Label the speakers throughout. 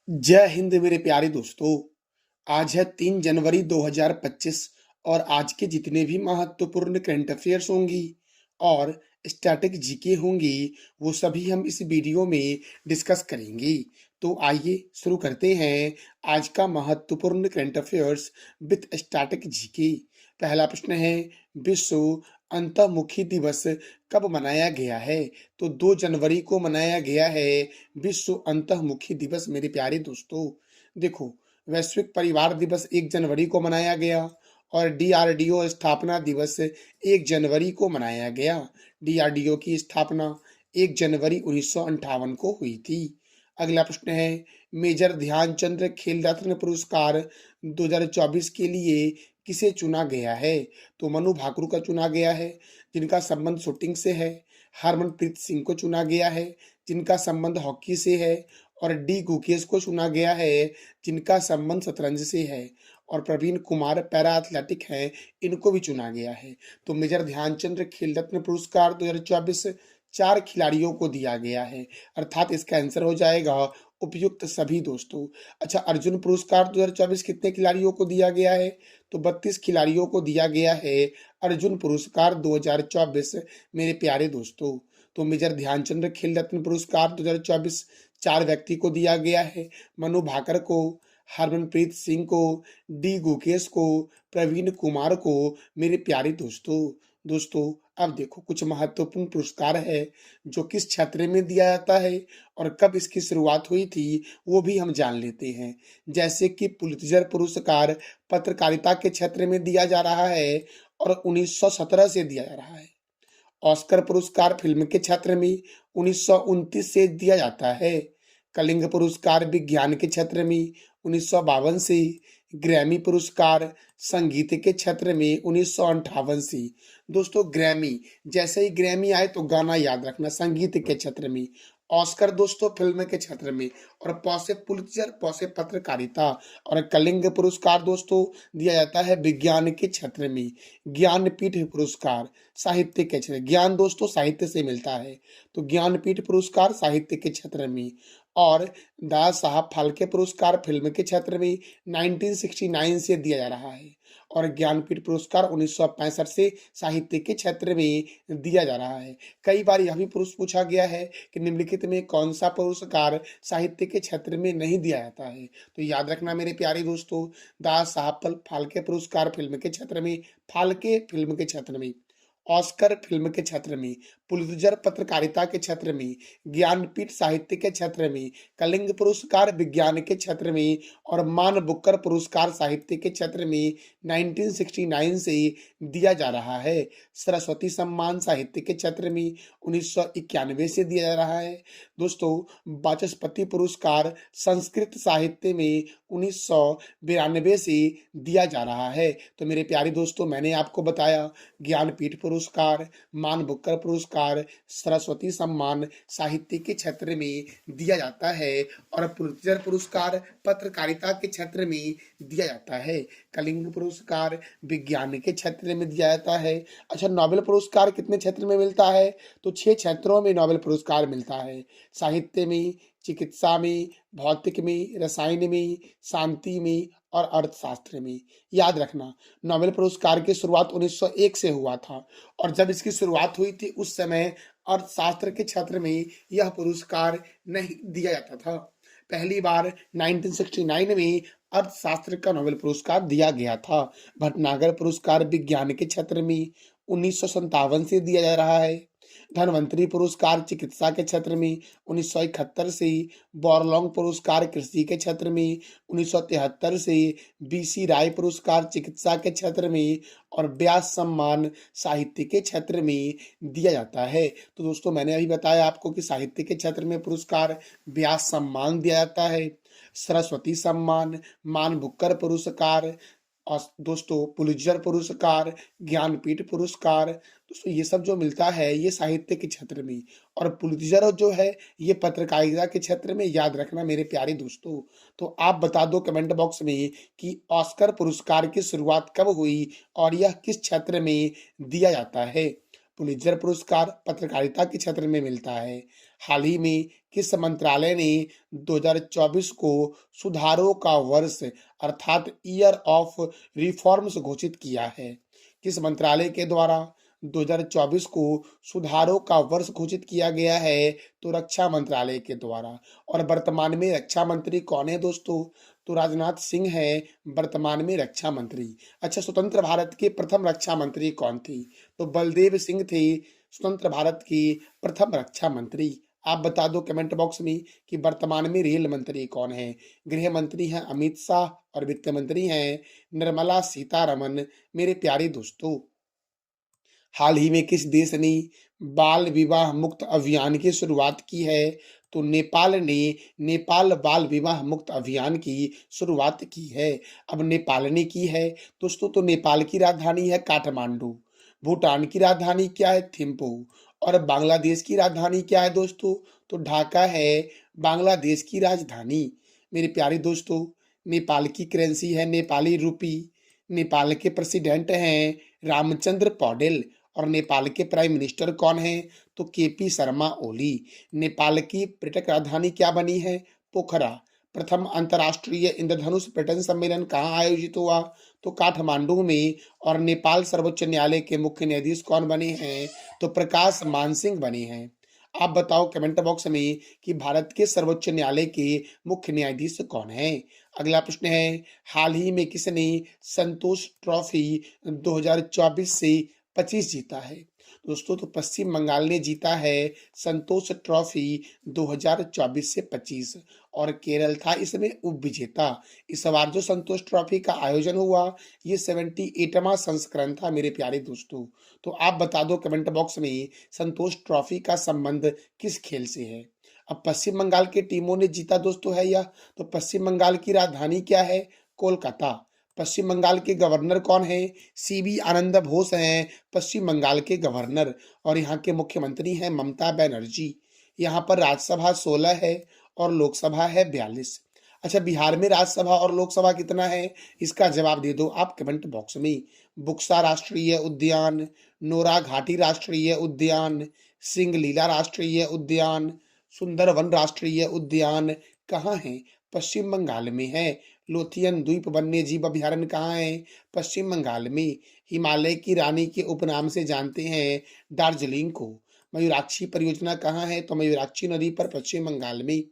Speaker 1: जय हिंद मेरे प्यारे दोस्तों। आज है 3 जनवरी 2025 और आज के जितने भी महत्वपूर्ण करंट अफेयर्स होंगी और स्टैटिक जीके होंगी वो सभी हम इस वीडियो में डिस्कस करेंगे। तो आइए शुरू करते हैं आज का महत्वपूर्ण current affairs with static GK. पहला प्रश्न है, विश्व अंतर्मुखी दिवस कब मनाया गया है? तो 2 जनवरी को मनाया गया है विश्व अंतर्मुखी दिवस। मेरे प्यारे दोस्तों देखो, वैश्विक परिवार दिवस 1 जनवरी को मनाया गया और डीआरडीओ स्थापना दिवस 1 जनवरी को मनाया गया। डीआरडीओ की स्थापना 1 जनवरी 1958 को हुई थी। अगला प्रश्न है, मेजर ध्यानचंद खेल रत्न पुरस्कार 2024 के लिए किसे चुना गया है? तो मनु भाकरू का चुना गया है जिनका संबंध शूटिंग से है। हरमनप्रीत सिंह को चुना गया है जिनका संबंध हॉकी से है। और डी गुकेश को चुना गया है जिनका संबंध शतरंज से है। और प्रवीण कुमार पैरा एथलेटिक हैं, इनको भी चुना गया है। तो मेजर ध्यानचंद खेल रत्न पुरस्कार 2024 4 खिलाड़ियों को दिया गया है, अर्थात इसका आंसर हो जाएगा उपयुक्त सभी दोस्तों। अच्छा, अर्जुन पुरस्कार 2024 कितने खिलाड़ियों को दिया गया है? तो 32 खिलाड़ियों को दिया गया है अर्जुन पुरस्कार 2024 मेरे प्यारे दोस्तों। तो मेजर ध्यानचंद खेल रत्न पुरस्कार 2024 4 व्यक्ति को दिया गया है, मनु भाकर को, हरमनप्रीत सिंह को, डी गुकेश को, प्रवीण कुमार को। मेरे प्यारे दोस्तों अब देखो, कुछ महत्वपूर्ण पुरस्कार है जो किस क्षेत्र में दिया जाता है और कब इसकी शुरुआत हुई थी वो भी हम जान लेते हैं। जैसे कि पुलित्जर पुरस्कार पत्रकारिता के क्षेत्र में दिया जा रहा है और 1917 से दिया जा रहा है। ऑस्कर पुरस्कार फिल्म के क्षेत्र में 1929 से दिया जाता है। कलिंग पुरस्कार विज्ञान के क्षेत्र में 1952 से। ग्रैमी पुरस्कार संगीत के क्षेत्र में 1958 से। दोस्तों ग्रैमी, जैसे ही ग्रैमी आए तो गाना याद रखना, संगीत के क्षेत्र में। ऑस्कर दोस्तों फिल्म के क्षेत्र में। और पौसे पुलित्जर, पौसे पत्रकारिता। और कलिंग पुरस्कार दोस्तों दिया जाता है विज्ञान के क्षेत्र में। ज्ञानपीठ पुरस्कार साहित्य के क्षेत्र, ज्ञान दोस्तों साहित्य से मिलता है, तो ज्ञानपीठ पुरस्कार साहित्य के क्षेत्र में। और दादा साहब फाल्के पुरस्कार फिल्म के क्षेत्र में 1969 से दिया जा रहा है। और ज्ञानपीठ पुरस्कार 1965 से साहित्य के क्षेत्र में दिया जा रहा है। कई बार यह भी प्रश्न पूछा गया है कि निम्नलिखित में कौन सा पुरस्कार साहित्य के क्षेत्र में नहीं दिया जाता है? तो याद रखना मेरे प्यारे दोस्तों, दादा साहब फाल्के पुरस्कार फिल्म के क्षेत्र में, फाल्के फिल्म के क्षेत्र में, ऑस्कर फिल्म के क्षेत्र में, पुलित्जर पत्रकारिता के क्षेत्र में, ज्ञानपीठ साहित्य के क्षेत्र में, कलिंग पुरस्कार विज्ञान के क्षेत्र में और मान बुकर पुरस्कार साहित्य के क्षेत्र में 1969 से दिया जा रहा है। सरस्वती सम्मान साहित्य के क्षेत्र में 1991 से दिया जा रहा है। दोस्तों वाचस्पति पुरस्कार संस्कृत साहित्य में 1992 से दिया जा रहा है। तो मेरे प्यारे दोस्तों मैंने आपको बताया, ज्ञानपीठ पुरस्कार, मान बुकर पुरस्कार, सरस्वती सम्मान साहित्य के क्षेत्र में दिया जाता है और पुलित्जर पुरस्कार पत्रकारिता के क्षेत्र में दिया जाता है। कलिंग पुरस्कार विज्ञान के क्षेत्र में दिया जाता है। अच्छा, नोबेल पुरस्कार कितने क्षेत्र में मिलता है? तो 6 क्षेत्रों में नोबेल पुरस्कार मिलता है, साहित्य में, चिकित्सा में, भौतिक में, रसायन में, शांति में और अर्थशास्त्र में। याद रखना, नोबेल पुरस्कार की शुरुआत 1901 से हुआ था और जब इसकी शुरुआत हुई थी उस समय अर्थशास्त्र के क्षेत्र में यह पुरस्कार नहीं दिया जाता था। पहली बार 1969 में अर्थशास्त्र का नोबेल पुरस्कार दिया गया था। भटनागर पुरस्कार विज्ञान के क्षेत्र में 1957 से दिया जा रहा है। धनवंतरी पुरस्कार चिकित्सा के क्षेत्र में 1971 से। बोरलॉन्ग पुरस्कार कृषि के क्षेत्र में 1973 से। बीसी राय पुरस्कार चिकित्सा के क्षेत्र में और व्यास सम्मान साहित्य के क्षेत्र में दिया जाता है। तो दोस्तों मैंने अभी बताया आपको कि साहित्य के क्षेत्र में पुरस्कार व्यास सम्मान दिया जाता है, सरस्वती सम्मान, मान बुकर पुरस्कार और दोस्तों पुलित्जर पुरस्कार, ज्ञानपीठ पुरस्कार। दोस्तों ये सब जो मिलता है ये साहित्य के क्षेत्र में, और पुलित्जर जो है ये पत्रकारिता के क्षेत्र में। याद रखना मेरे प्यारे दोस्तों। तो आप बता दो कमेंट बॉक्स में कि ऑस्कर पुरस्कार की शुरुआत कब हुई और यह किस क्षेत्र में दिया जाता है। पुलित्जर पुरस्कार पत्रकारिता के क्षेत्र में मिलता है। हाल ही में किस मंत्रालय ने 2024 को सुधारों का वर्ष अर्थात ईयर ऑफ रिफॉर्म्स घोषित किया है? किस मंत्रालय के द्वारा 2024 को सुधारों का वर्ष घोषित किया गया है? तो रक्षा मंत्रालय के द्वारा। और वर्तमान में रक्षा मंत्री कौन है दोस्तों? तो राजनाथ सिंह है वर्तमान में रक्षा मंत्री। अच्छा, स्वतंत्र भारत के प्रथम रक्षा मंत्री कौन थे? तो बलदेव सिंह थे स्वतंत्र भारत के प्रथम रक्षा मंत्री। आप बता दो कमेंट बॉक्स में कि वर्तमान में रेल मंत्री कौन है? गृह मंत्री हैं अमित शाह और वित्त मंत्री हैं निर्मला सीतारमन। मेरे प्यारे दोस्तों, हाल ही में किस देश ने बाल विवाह मुक्त अभियान की शुरुआत की है? तो नेपाल ने नेपाल बाल विवाह मुक्त अभियान की शुरुआत की है। अब नेपाल ने की है दोस्तों, तो नेपाल की राजधानी है काठमांडू। भूटान की राजधानी क्या है? थिम्पू। और बांग्लादेश की राजधानी क्या है दोस्तों? तो ढाका है बांग्लादेश की राजधानी। मेरे प्यारे दोस्तों, नेपाल की करेंसी है नेपाली रूपी। नेपाल के प्रेसिडेंट हैं रामचंद्र पौडेल। और नेपाल के प्राइम मिनिस्टर कौन है? तो केपी शर्मा ओली। नेपाल की पर्यटक राजधानी क्या बनी है? पोखरा। प्रथम अंतर्राष्ट्रीय इंद्रधनुष पर्यटन सम्मेलन कहाँ आयोजित हुआ? तो काठमांडू में। और नेपाल सर्वोच्च न्यायालय के मुख्य न्यायाधीश कौन बने हैं? तो प्रकाश मान सिंह बने हैं। आप बताओ कमेंट बॉक्स में कि भारत के सर्वोच्च न्यायालय के मुख्य न्यायाधीश कौन है? अगला प्रश्न है, हाल ही में किसने संतोष ट्रॉफी 2024 से 25 जीता है? दोस्तों, तो पश्चिम बंगाल ने जीता है संतोष ट्रॉफी 2024 से 25 और केरल था इसमें उप विजेता। इस बार जो संतोष ट्रॉफी का आयोजन हुआ ये 78वां संस्करण था मेरे प्यारे दोस्तों। तो आप बता दो कमेंट बॉक्स में संतोष ट्रॉफी का संबंध किस खेल से है? अब पश्चिम बंगाल के टीमों ने जीता दोस्तों है यह। तो पश्चिम बंगाल की राजधानी क्या है? कोलकाता। पश्चिम बंगाल के गवर्नर कौन है? सीबी आनंद बोस हैं पश्चिम बंगाल के गवर्नर। और यहाँ के मुख्यमंत्री हैं ममता बनर्जी। यहाँ पर राज्यसभा 16 है और लोकसभा है 42। अच्छा, बिहार में राज्यसभा और लोकसभा कितना है? इसका जवाब दे दो आप कमेंट बॉक्स में। बुक्सा राष्ट्रीय उद्यान, नोरा घाटी राष्ट्रीय उद्यान, सिंगलीला राष्ट्रीय उद्यान, सुंदरवन राष्ट्रीय उद्यान कहाँ है? पश्चिम बंगाल में है। लोथियन द्वीप वन्य जीव अभयारण्य कहाँ है? पश्चिम बंगाल में। हिमालय की रानी के उपनाम से जानते हैं दार्जिलिंग को। मयूराक्षी परियोजना कहाँ है? तो मयूराक्षी नदी पर पश्चिम बंगाल में।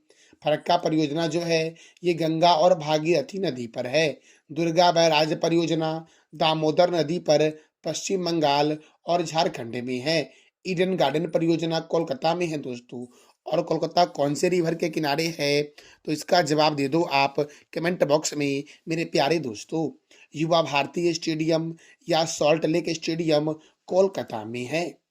Speaker 1: फरक्का परियोजना जो है ये गंगा और भागीरथी नदी पर है। दुर्गा बैराज परियोजना दामोदर नदी पर पश्चिम बंगाल और झारखंड में है। ईडन गार्डन परियोजना कोलकाता में है दोस्तों। और कोलकाता कौन से रिवर के किनारे है? तो इसका जवाब दे दो आप कमेंट बॉक्स में मेरे प्यारे दोस्तों। युवा भारती स्टेडियम या सॉल्ट लेक स्टेडियम कोलकाता में है।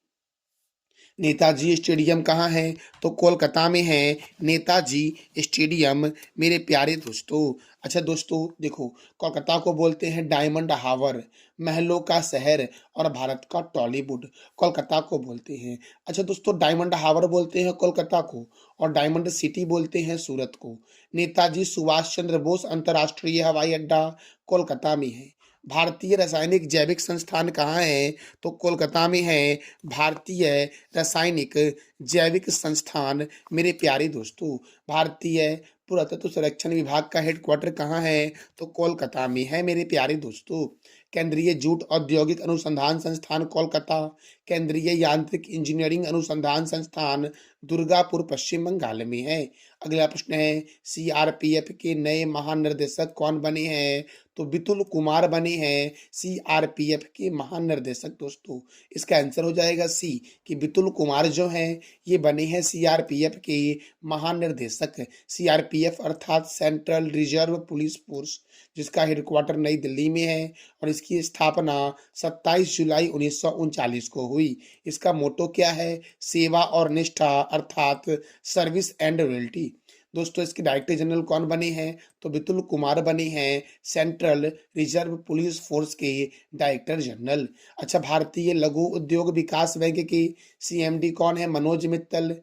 Speaker 1: नेताजी स्टेडियम कहाँ है? तो कोलकाता में है नेताजी स्टेडियम मेरे प्यारे दोस्तों। अच्छा दोस्तों देखो, कोलकाता को बोलते हैं डायमंड हावर, महलों का शहर और भारत का टॉलीवुड कोलकाता को बोलते हैं। अच्छा दोस्तों, डायमंड हावर बोलते हैं कोलकाता को और डायमंड सिटी बोलते हैं सूरत को। नेताजी सुभाष चंद्र बोस अंतर्राष्ट्रीय हवाई अड्डा कोलकाता में है। भारतीय रासायनिक जैविक संस्थान कहाँ है? तो कोलकाता में है भारतीय रासायनिक जैविक संस्थान मेरे प्यारे दोस्तों। भारतीय पुरातत्व संरक्षण विभाग का हेडक्वार्टर कहाँ है? तो कोलकाता में है मेरे प्यारे दोस्तों। केंद्रीय जूट औद्योगिक अनुसंधान संस्थान कोलकाता, केंद्रीय यांत्रिक इंजीनियरिंग अनुसंधान संस्थान दुर्गापुर पश्चिम बंगाल में है। अगला प्रश्न है, सीआरपीएफ के नए महानिर्देशक कौन बने हैं? तो बितुल कुमार बने हैं सीआरपीएफ के महानिर्देशक दोस्तों। इसका आंसर हो जाएगा सी कि बितुल कुमार जो हैं ये बने हैं सीआरपीएफ के महानिर्देशक। सीआरपीएफ अर्थात सेंट्रल रिजर्व पुलिस फोर्स, जिसका हेडक्वार्टर नई दिल्ली में है और इसकी स्थापना 27 जुलाई 1939 को हुई। इसका मोटो क्या है? सेवा और निष्ठा अर्थात सर्विस एंड लॉयल्टी। दोस्तों इसके डायरेक्टर जनरल कौन बने हैं? तो बितुल कुमार बने हैं सेंट्रल रिजर्व पुलिस फोर्स के डायरेक्टर जनरल। अच्छा, भारतीय लघु उद्योग विकास बैंक के सीएमडी कौन है? मनोज मित्तल।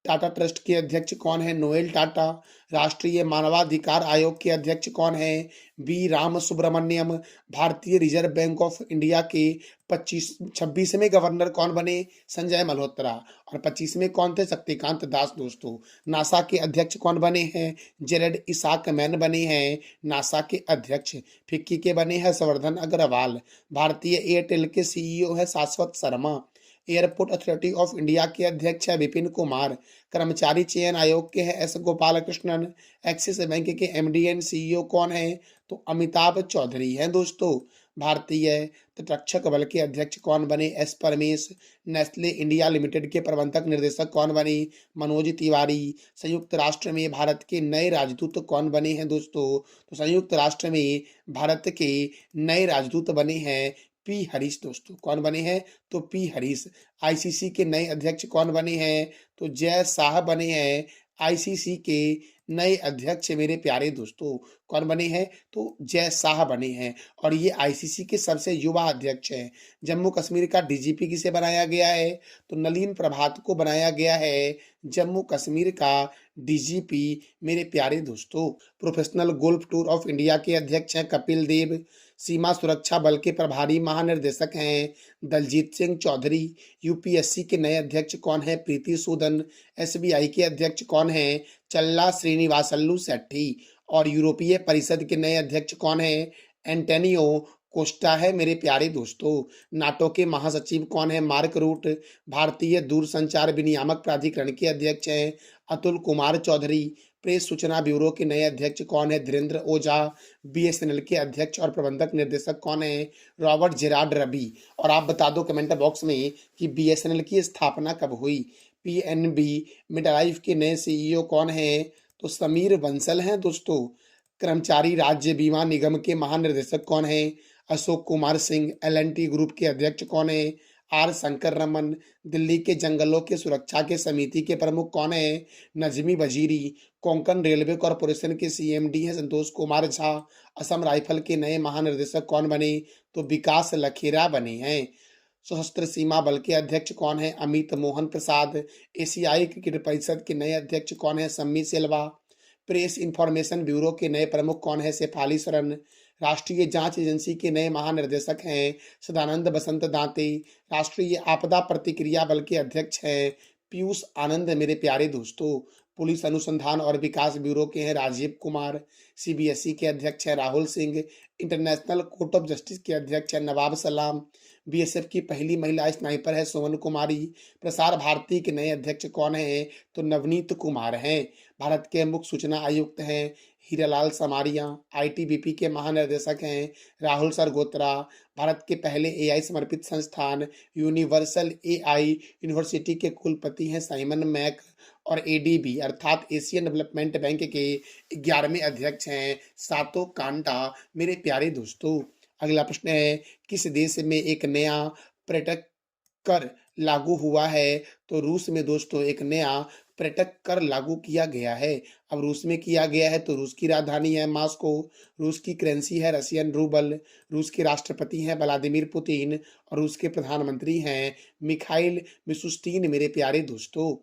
Speaker 1: टाटा ट्रस्ट के अध्यक्ष कौन है? नोएल टाटा। राष्ट्रीय मानवाधिकार आयोग के अध्यक्ष कौन है? बी राम सुब्रमण्यम। भारतीय रिजर्व बैंक ऑफ इंडिया के 26वें गवर्नर कौन बने? संजय मल्होत्रा। और 25वें कौन थे? शक्तिकांत दास दोस्तों। नासा के अध्यक्ष कौन बने हैं? जेरेड इसाक मैन बने हैं नासा के अध्यक्ष। फिक्की के बने हैं हर्षवर्धन अग्रवाल। भारतीय एयरटेल के सीईओ है शाश्वत Sharma. Airport authority of India के अध्यक्ष है विपिन कुमार। कर्मचारी चयन आयोग के हैं S Gopal Krishnan. Axis bank के एमडी एंड सीईओ कौन है? तो अमिताभ चौधरी हैं दोस्तों। भारतीय तटरक्षक बल के अध्यक्ष कौन बने? S Paramesh. Nestle India limited के प्रबंधक निर्देशक कौन बने? मनोज तिवारी। संयुक्त राष्ट्र में भारत के नए राजदूत कौन बने हैं दोस्तों? तो संयुक्त राष्ट्र में भारत के नए राजदूत बने हैं पी हरीश दोस्तों। कौन बने हैं? तो पी हरीश। आईसीसी के नए अध्यक्ष कौन बने हैं? तो जय शाह बने हैं आईसीसी के नए अध्यक्ष मेरे प्यारे दोस्तों। कौन बने हैं? तो जय शाह बने हैं और ये आईसीसी के सबसे युवा अध्यक्ष हैं। जम्मू कश्मीर का डीजीपी किसे बनाया गया है? तो नलिन प्रभात को बनाया गया है जम्मू कश्मीर का डीजीपी मेरे प्यारे दोस्तों। Professional golf tour of India के अध्यक्ष हैं कपिल देव। सीमा सुरक्षा बल के प्रभारी महानिर्देशक हैं दलजीत सिंह चौधरी। यूपीएससी के नए अध्यक्ष कौन है? प्रीति सूदन। एसबीआई के अध्यक्ष कौन है? चल्ला श्रीनिवासल्लू सेट्टी। और यूरोपीय परिषद के नए अध्यक्ष कौन है? एंटोनियो कोस्टा है मेरे प्यारे दोस्तों। नाटो के महासचिव कौन है? Mark Rutte. भारतीय दूरसंचार विनियामक प्राधिकरण के अध्यक्ष हैं अतुल कुमार चौधरी। प्रेस सूचना ब्यूरो के नए अध्यक्ष कौन है? धीरेन्द्र ओझा। बीएसएनएल के अध्यक्ष और प्रबंधक निर्देशक कौन है? Robert Gerard Ravi. और आप बता दो कमेंट बॉक्स में कि बीएसएनएल की स्थापना कब हुई। पीएनबी मिडलाइफ के नए सीईओ कौन है? तो समीर बंसल हैं दोस्तों। कर्मचारी राज्य बीमा निगम के महानिर्देशक कौन है? अशोक कुमार सिंह। एलएनटी ग्रुप के अध्यक्ष कौन है? आर शंकर रमन। दिल्ली के जंगलों के सुरक्षा के समिति के प्रमुख कौन है? नजमी वजीरी। कोंकण रेलवे कॉरपोरेशन के सीएमडी हैं संतोष कुमार झा। असम राइफल के नए महानिर्देशक कौन बने? तो विकास लखेरा बने हैं। सशस्त्र सीमा बल के अध्यक्ष कौन है? अमित मोहन प्रसाद। एशियाई क्रिकेट परिषद के नए अध्यक्ष कौन है? सम्मी सिल्वा। प्रेस इंफॉर्मेशन ब्यूरो के नए प्रमुख कौन है? शेफाली सरन। राष्ट्रीय जांच एजेंसी के नए महानिर्देशक हैं सदानंद बसंत दांते। राष्ट्रीय आपदा प्रतिक्रिया बल के अध्यक्ष हैं पीयूष आनंद मेरे प्यारे दोस्तों। पुलिस अनुसंधान और विकास ब्यूरो के हैं राजीव कुमार। सीबीएसई के अध्यक्ष हैं Rahul Singh. International court of justice के अध्यक्ष हैं नवाब सलाम। बीएसएफ की पहली महिला स्नाइपर है सुमन कुमारी। प्रसार भारती के नए अध्यक्ष कौन है? तो नवनीत कुमार हैं। भारत के मुख्य सूचना आयुक्त हैं हीरालाल समारिया। आईटीबीपी के महानिर्देशक हैं राहुल सरगोत्रा। भारत के पहले एआई समर्पित संस्थान यूनिवर्सल एआई यूनिवर्सिटी के कुलपति हैं साइमन मैक। और एडीबी अर्थात एशियन डेवलपमेंट बैंक के 11वें अध्यक्ष हैं सातो कांटा मेरे प्यारे दोस्तों। अगला प्रश्न है किस देश में एक नया पर्यटक कर लागू हुआ है? तो रूस में दोस्तों एक नया पर्यटक कर लागू किया गया है। अब रूस में किया गया है तो रूस की राजधानी है मॉस्को। रूस की करेंसी है रशियन रूबल। रूस के राष्ट्रपति हैं व्लादिमीर पुतिन और रूस के प्रधानमंत्री हैं मिखाइल मिशुस्तिन मेरे प्यारे दोस्तों।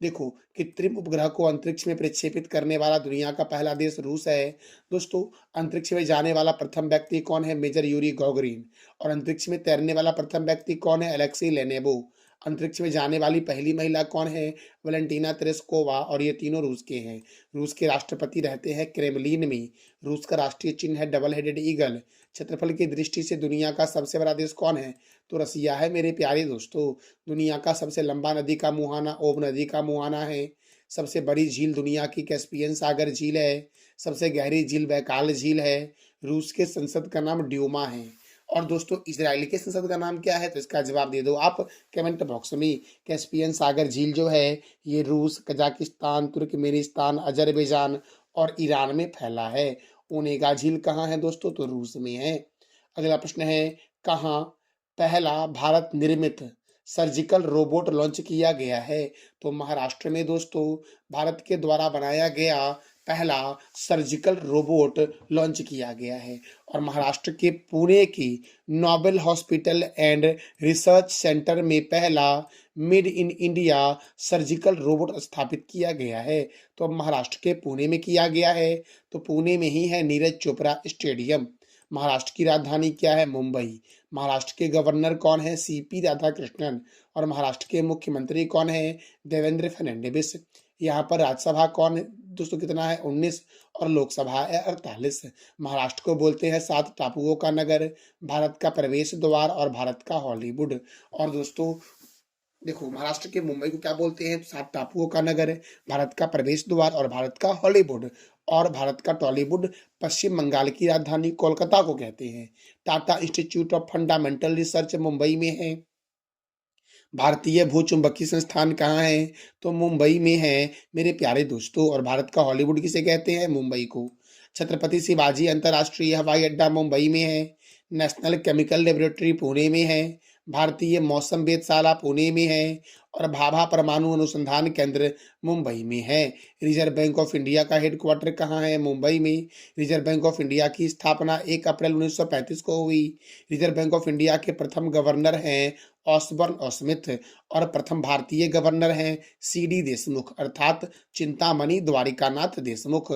Speaker 1: देखो कृत्रिम उपग्रह को अंतरिक्ष में प्रक्षेपित करने वाला दुनिया का पहला देश रूस है दोस्तों। अंतरिक्ष में जाने वाला प्रथम व्यक्ति कौन है? Major Yuri Gagarin. और अंतरिक्ष में तैरने वाला प्रथम व्यक्ति कौन है? Alexei Leonov. अंतरिक्ष में जाने वाली पहली महिला कौन है? Valentina Tereshkova. और ये तीनों रूस के हैं। रूस के राष्ट्रपति रहते हैं क्रेमलिन में। रूस का राष्ट्रीय चिन्ह है डबल हेडेड ईगल। क्षेत्रफल की दृष्टि से दुनिया का सबसे बड़ा देश कौन है? तो रसिया है मेरे प्यारे दोस्तों। दुनिया का सबसे लंबा नदी का मुहाना ओब नदी का मुहाना है। सबसे बड़ी झील दुनिया की कैस्पियन सागर झील है। सबसे गहरी झील बैकाल झील है। रूस के संसद का नाम ड्यूमा है। और दोस्तों इजराइल के संसद का नाम क्या है? तो इसका जवाब दे दो आप कमेंट बॉक्स में। कैस्पियन सागर झील जो है ये रूस, कजाकिस्तान, तुर्कमेनिस्तान, अजरबैजान और ईरान में फैला है। ओनेगा झील कहाँ है दोस्तों? तो रूस में है। अगला प्रश्न है कहाँ पहला भारत निर्मित सर्जिकल रोबोट लॉन्च किया गया है? तो महाराष्ट्र में दोस्तों भारत के द्वारा बनाया गया पहला सर्जिकल रोबोट लॉन्च किया गया है। और महाराष्ट्र के पुणे की Nobel hospital and research centre में पहला made in India surgical robot स्थापित किया गया है। तो अब महाराष्ट्र के पुणे में किया गया है, तो पुणे में ही है नीरज चोपड़ा स्टेडियम। महाराष्ट्र की राजधानी क्या है? मुंबई। महाराष्ट्र के गवर्नर कौन है? सीपी राधाकृष्णन। और महाराष्ट्र के मुख्यमंत्री कौन है? देवेंद्र फडणवीस। यहाँ पर राज्यसभा कौन है दोस्तों? कितना है? 19। और लोकसभा है 48। महाराष्ट्र को बोलते हैं 7 टापुओं का नगर, भारत का प्रवेश द्वार और भारत का हॉलीवुड। और दोस्तों देखो, महाराष्ट्र के मुंबई को क्या बोलते हैं? 7 टापुओं का नगर, भारत का प्रवेश द्वार और भारत का हॉलीवुड। और भारत का टॉलीवुड पश्चिम बंगाल की राजधानी कोलकाता को कहते हैं। Tata institute of fundamental research Mumbai में है। भारतीय भूचुंबकीय संस्थान कहाँ है? तो मुंबई में है मेरे प्यारे दोस्तों। और भारत का हॉलीवुड किसे कहते हैं? मुंबई को। छत्रपति शिवाजी अंतर्राष्ट्रीय हवाई अड्डा मुंबई में है। नेशनल केमिकल लेबोरेटरी पुणे में है। भारतीय मौसम वेधशाला पुणे में है। और भाभा परमाणु अनुसंधान केंद्र मुंबई में है। रिजर्व बैंक ऑफ इंडिया का हेडक्वार्टर कहाँ है? मुंबई में। रिजर्व बैंक ऑफ इंडिया की स्थापना 1 अप्रैल 1935 को हुई। रिजर्व बैंक ऑफ इंडिया के प्रथम गवर्नर हैं ऑसबर्न स्मिथ। और प्रथम भारतीय गवर्नर हैं सीडी देशमुख अर्थात चिंतामणि द्वारिकानाथ देशमुख।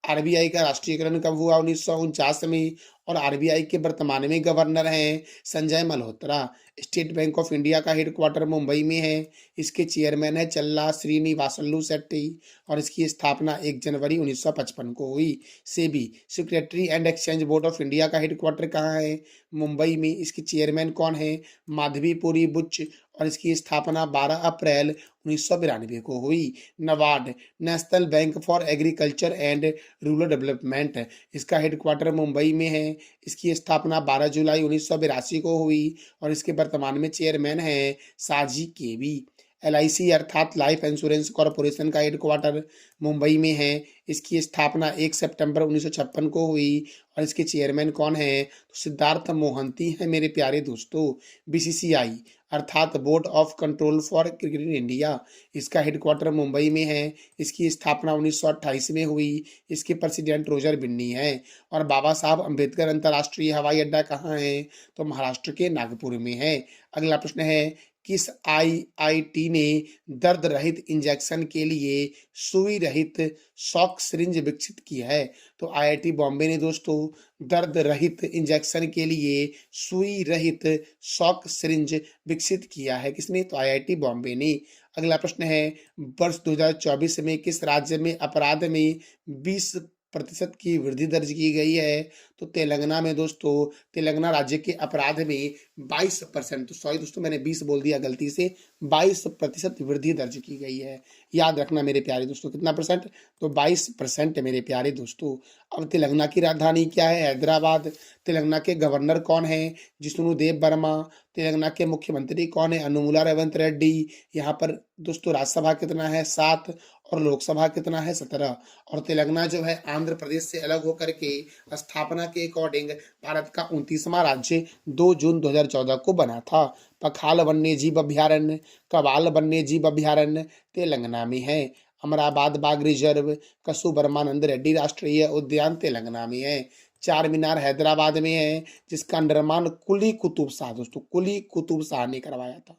Speaker 1: आरबीआई का राष्ट्रीयकरण कब हुआ? 1949 में। और आरबीआई के वर्तमान में गवर्नर हैं Sanjay Malhotra. State bank of India का हेडक्वार्टर मुंबई में है। इसके चेयरमैन है चल्ला श्रीनिवासलू शेट्टी। और इसकी स्थापना 1 जनवरी 1955 को हुई। SEBI security and exchange board of India का हेडक्वार्टर कहाँ है? मुंबई में। इसके चेयरमैन कौन है? माधवीपुरी बुच। और इसकी स्थापना 12 अप्रैल 1992 को हुई। NABARD national bank for agriculture and rural development, इसका हेडक्वार्टर मुंबई में है। इसकी स्थापना 12 जुलाई 1982 को हुई। और इसके वर्तमान में चेयरमैन हैं साजी केवी। एलआईसी अर्थात लाइफ इंश्योरेंस कॉरपोरेशन का हेडक्वार्टर मुंबई में है। इसकी स्थापना 1 सितंबर 1956 को हुई। और इसके चेयरमैन कौन है? तो सिद्धार्थ मोहंती हैं मेरे प्यारे दोस्तों। बीसीसीआई अर्थात board of control for cricket in India, इसका हेडक्वार्टर मुंबई में है। इसकी स्थापना 1928 में हुई। इसके प्रेसिडेंट रोजर बिन्नी हैं। और बाबा साहब अंबेडकर अंतर्राष्ट्रीय हवाई अड्डा कहाँ है? तो महाराष्ट्र के नागपुर में है। अगला प्रश्न है, किस आईआईटी ने दर्द रहित इंजेक्शन के लिए सुई रहित शॉक सिरिंज विकसित की है? तो आईआईटी बॉम्बे ने दोस्तों दर्द रहित इंजेक्शन के लिए सुई रहित शॉक सिरिंज विकसित किया है। किसने? तो आईआईटी बॉम्बे ने। अगला प्रश्न है, वर्ष 2024 में किस राज्य में अपराध में 20% की वृद्धि दर्ज की गई है? तो तेलंगाना में दोस्तों। तेलंगाना राज्य के अपराध में 22%, तो सॉरी दोस्तों मैंने 20 बोल दिया गलती से, 22% वृद्धि दर्ज की गई है। याद रखना मेरे प्यारे दोस्तों, कितना परसेंट? तो 22% मेरे प्यारे दोस्तों। अब तेलंगाना की राजधानी क्या है? हैदराबाद। तेलंगाना के गवर्नर कौन है? जिष्णु देव वर्मा। तेलंगाना के मुख्यमंत्री कौन है? अनुमुला रेवंत रेड्डी। यहाँ पर दोस्तों राज्यसभा कितना है? 7। और लोकसभा कितना है? 17। और तेलंगाना जो है आंध्र प्रदेश से अलग होकर के स्थापना के अकॉर्डिंग भारत का 29वां राज्य 2 जून 2014 को बना था। पखाल वन्य जीव अभ्यारण्य, कवाल वन्य जीव अभ्यारण्य तेलंगाना में है। अमराबाद बाघ रिजर्व, कसु ब्रह्मानंद रेड्डी राष्ट्रीय उद्यान तेलंगाना में है। चार मीनार हैदराबाद में है, जिसका निर्माण कुली कुतुब शाह दोस्तों, कुली कुतुब शाह ने करवाया था।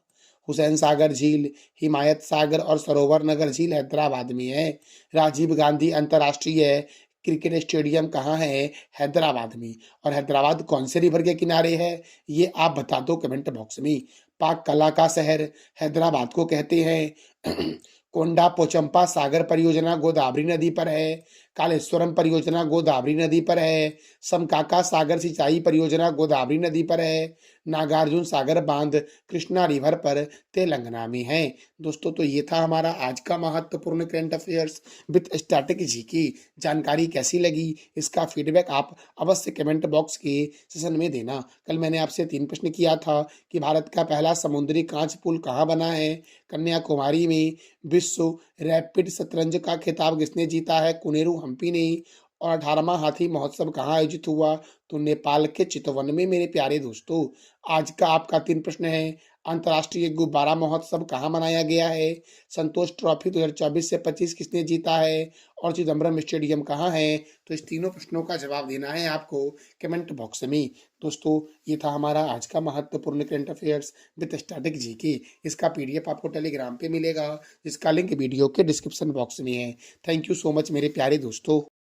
Speaker 1: हुसैन सागर झील, हिमायत सागर और सरोवर नगर झील हैदराबाद में है। राजीव गांधी अंतर्राष्ट्रीय क्रिकेट स्टेडियम कहाँ है? हैदराबाद में। और हैदराबाद कौन से रिवर के किनारे है? ये आप बता दो कमेंट बॉक्स में। पाक कला का शहर हैदराबाद को कहते हैं। कोंडा पोचंपा सागर परियोजना गोदावरी नदी पर है। कालेश्वरम परियोजना गोदावरी नदी पर है। समकाका सागर सिंचाई परियोजना गोदावरी नदी पर है। नागार्जुन सागर बांध कृष्णा रिवर पर तेलंगाना में है। दोस्तों तो ये था हमारा आज का महत्वपूर्ण current affairs with static GK. जानकारी कैसी लगी इसका फीडबैक आप अवश्य कमेंट बॉक्स के सेशन में देना। कल मैंने आपसे 3 प्रश्न किया था कि भारत का पहला समुद्री कांच पुल कहाँ बना है? कन्याकुमारी में। विश्व रैपिड शतरंज का खिताब किसने जीता है? कुनेरू हम्पी ने। और 18वां हाथी महोत्सव कहाँ आयोजित हुआ? तो नेपाल के चितवन में मेरे प्यारे दोस्तों। आज का आपका 3 प्रश्न है, अंतर्राष्ट्रीय गुब्बारा महोत्सव कहाँ मनाया गया है? संतोष ट्रॉफी 2024 से 25 किसने जीता है? और चिदम्बरम स्टेडियम कहाँ है? तो इस तीनों प्रश्नों का जवाब देना है आपको कमेंट बॉक्स में। दोस्तों, ये था हमारा आज का महत्वपूर्ण current affairs with static GK. इसका पीडीएफ आपको टेलीग्राम पे मिलेगा, जिसका लिंक वीडियो के डिस्क्रिप्शन बॉक्स में है। थैंक यू सो मच मेरे प्यारे दोस्तों।